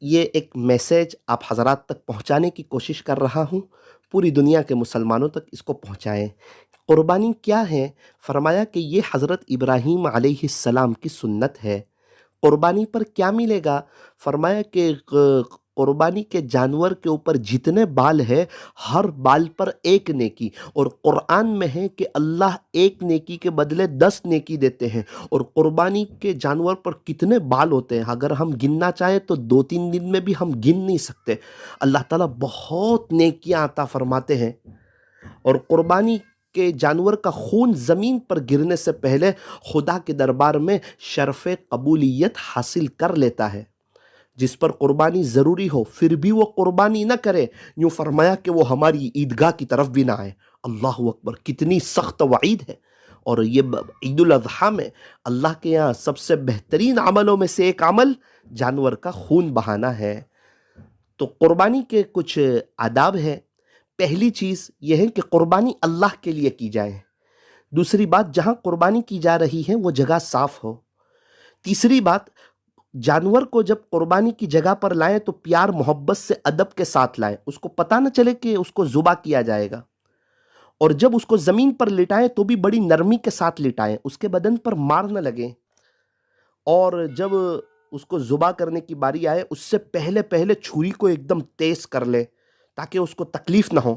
ये एक मैसेज आप हज़रात तक पहुँचाने की कोशिश कर रहा हूँ, पूरी दुनिया के मुसलमानों तक इसको पहुँचाएँ। क़ुरबानी क्या है? फ़रमाया कि ये हज़रत इब्राहीम अलैहिस्सलाम की सुन्नत है। क़ुरबानी पर क्या मिलेगा? फ़रमाया कि क़ुरबानी के जानवर के ऊपर जितने बाल हैं, हर बाल पर एक नेकी। और क़ुरआन में है कि अल्लाह एक नेकी के बदले 10 नेकी देते हैं। और क़ुरबानी के जानवर पर कितने बाल होते हैं, अगर हम गिनना चाहें तो 2-3 दिन में भी हम गिन नहीं सकते। अल्लाह ताला बहुत नेकियां अता फरमाते हैं। और क़ुरबानी के जानवर का खून ज़मीन पर गिरने से पहले खुदा के दरबार में शर्फ़ कबूलियत हासिल कर लेता है। जिस पर क़ुरबानी ज़रूरी हो फिर भी वो क़ुरबानी न करे, यूँ फरमाया कि वो हमारी ईदगाह की तरफ भी ना आए। अल्लाहु अकबर! कितनी सख्त वईद है। और ये ईद उल अज़हा में अल्लाह के यहाँ सबसे बेहतरीन अमलों में से एक अमल जानवर का खून बहाना है। तो क़ुरबानी के कुछ आदाब हैं। पहली चीज़ यह है कि क़ुरबानी अल्लाह के लिए की जाए। दूसरी बात, जहाँ क़ुरबानी की जा रही है वो जगह साफ़ हो। तीसरी बात, जानवर को जब क़ुरबानी की जगह पर लाएं तो प्यार मोहब्बत से अदब के साथ लाएं, उसको पता न चले कि उसको ज़ुबा किया जाएगा। और जब उसको ज़मीन पर लिटाएं तो भी बड़ी नरमी के साथ लिटाएं, उसके बदन पर मार न लगे। और जब उसको ज़ुबा करने की बारी आए उससे पहले पहले छुरी को एकदम तेज़ कर ले ताकि उसको तकलीफ़ ना हो।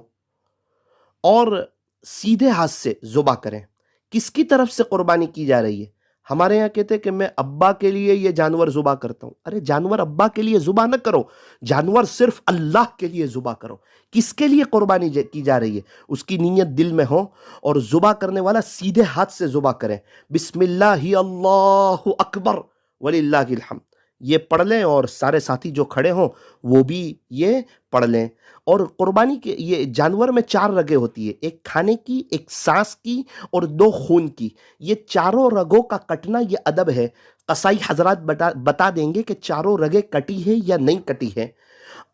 और सीधे हाथ से ज़ुबा करें। किसकी तरफ से क़ुरबानी की जा रही है? हमारे यहाँ कहते हैं कि मैं अब्बा के लिए ये जानवर ज़ुबा करता हूँ। अरे जानवर अब्बा के लिए ज़ुबा न करो, जानवर सिर्फ अल्लाह के लिए ज़ुबा करो। किसके लिए क़ुरबानी की जा रही है? उसकी नीयत दिल में हो। और ज़ुबा करने वाला सीधे हाथ से ज़ुबा करें। बिस्मिल्लाहि अल्लाहु अकबर वलिल्लाहिल हम्द, ये पढ़ लें और सारे साथी जो खड़े हों वो भी ये पढ़ लें। और क़ुरबानी के ये जानवर में 4 रगें होती है, एक खाने की, एक सांस की और 2 खून की। ये चारों रगों का कटना ये अदब है। कसाई हज़रात बता देंगे कि चारों रगें कटी है या नहीं कटी है।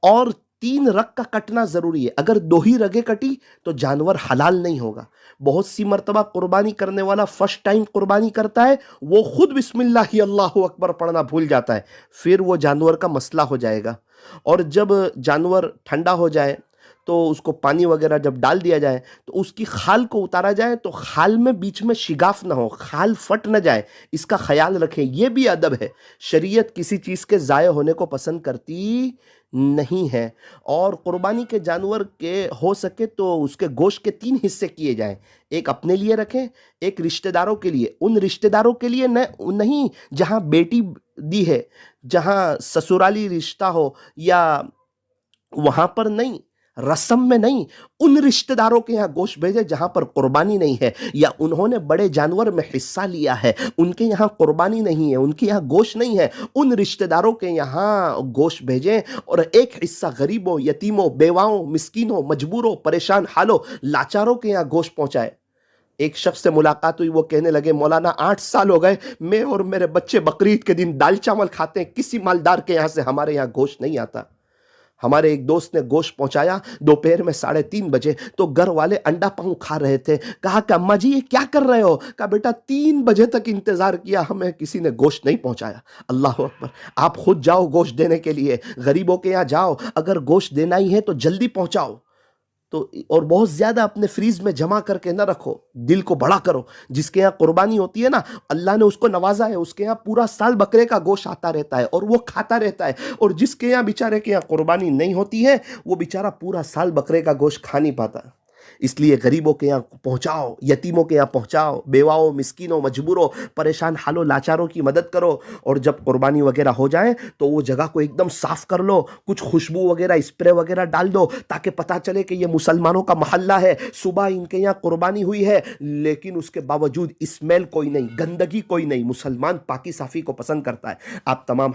और 3 रग का कटना ज़रूरी है। अगर 2 ही रगें कटी तो जानवर हलाल नहीं होगा। बहुत सी मर्तबा क़ुरबानी करने वाला फर्स्ट टाइम क़ुरबानी करता है, वो खुद बिस्मिल्लाहि अल्लाहु अकबर पढ़ना भूल जाता है, फिर वो जानवर का मसला हो जाएगा। और जब जानवर ठंडा हो जाए तो उसको पानी वगैरह जब डाल दिया जाए तो उसकी खाल को उतारा जाए तो खाल में बीच में शिगाफ ना हो, खाल फट न जाए, इसका ख्याल रखें। ये भी अदब है। शरीयत किसी चीज़ के ज़ाय होने को पसंद करती नहीं है। और क़ुरबानी के जानवर के हो सके तो उसके गोश्त के 3 हिस्से किए जाएं। एक अपने लिए रखें, एक रिश्तेदारों के लिए। उन रिश्तेदारों के लिए नहीं जहाँ बेटी दी है, जहाँ ससुराली रिश्ता हो या वहाँ पर नहीं, रस्म में नहीं, उन रिश्तेदारों के यहाँ गोश्त भेजे जहाँ पर क़ुरबानी नहीं है, या उन्होंने बड़े जानवर में हिस्सा लिया है, उनके यहाँ क़ुरबानी नहीं है, उनके यहाँ गोश्त नहीं है, उन रिश्तेदारों के यहाँ गोश्त भेजें। और एक हिस्सा गरीबों, यतीमों, बेवाओं, मिस्कीनों, मजबूरों, परेशान हालों, लाचारों के यहाँ गोश्त पहुँचाए। एक शख्स से मुलाकात हुई, वो कहने लगे मौलाना 8 साल हो गए मैं और मेरे बच्चे बकरीद के दिन दाल चावल खाते हैं, किसी मालदार के यहाँ से हमारे यहाँ गोश्त नहीं आता। हमारे एक दोस्त ने गोश्त पहुंचाया दोपहर में 3:30 बजे, तो घर वाले अंडा पाव खा रहे थे। कहा कि अम्मा जी ये क्या कर रहे हो? कहा बेटा 3 बजे तक इंतजार किया, हमें किसी ने गोश्त नहीं पहुंचाया। अल्लाह अकबर! आप खुद जाओ गोश्त देने के लिए, गरीबों के यहाँ जाओ, अगर गोश्त देना ही है तो जल्दी पहुंचाओ। तो और बहुत ज़्यादा अपने फ्रीज में जमा करके ना रखो, दिल को बड़ा करो। जिसके यहाँ क़ुरबानी होती है ना, अल्लाह ने उसको नवाजा है, उसके यहाँ पूरा साल बकरे का गोश्त आता रहता है और वो खाता रहता है। और जिसके यहाँ बेचारे के यहाँ क़ुरबानी नहीं होती है, वो बेचारा पूरा साल बकरे का गोश्त खा नहीं पाता। इसलिए गरीबों के यहाँ पहुँचाओ, यतीमों के यहाँ पहुँचाओ, बेवाओं, मिस्कीनों, मजबूरों, परेशान हालों, लाचारों की मदद करो। और जब क़ुरबानी वगैरह हो जाए तो वो जगह को एकदम साफ़ कर लो, कुछ खुशबू वगैरह, स्प्रे वगैरह डाल दो ताकि पता चले कि ये मुसलमानों का मोहल्ला है, सुबह इनके यहाँ क़ुरबानी हुई है। लेकिन उसके बावजूद स्मेल कोई नहीं, गंदगी कोई नहीं। मुसलमान पाकी साफ़ी को पसंद करता है। आप तमाम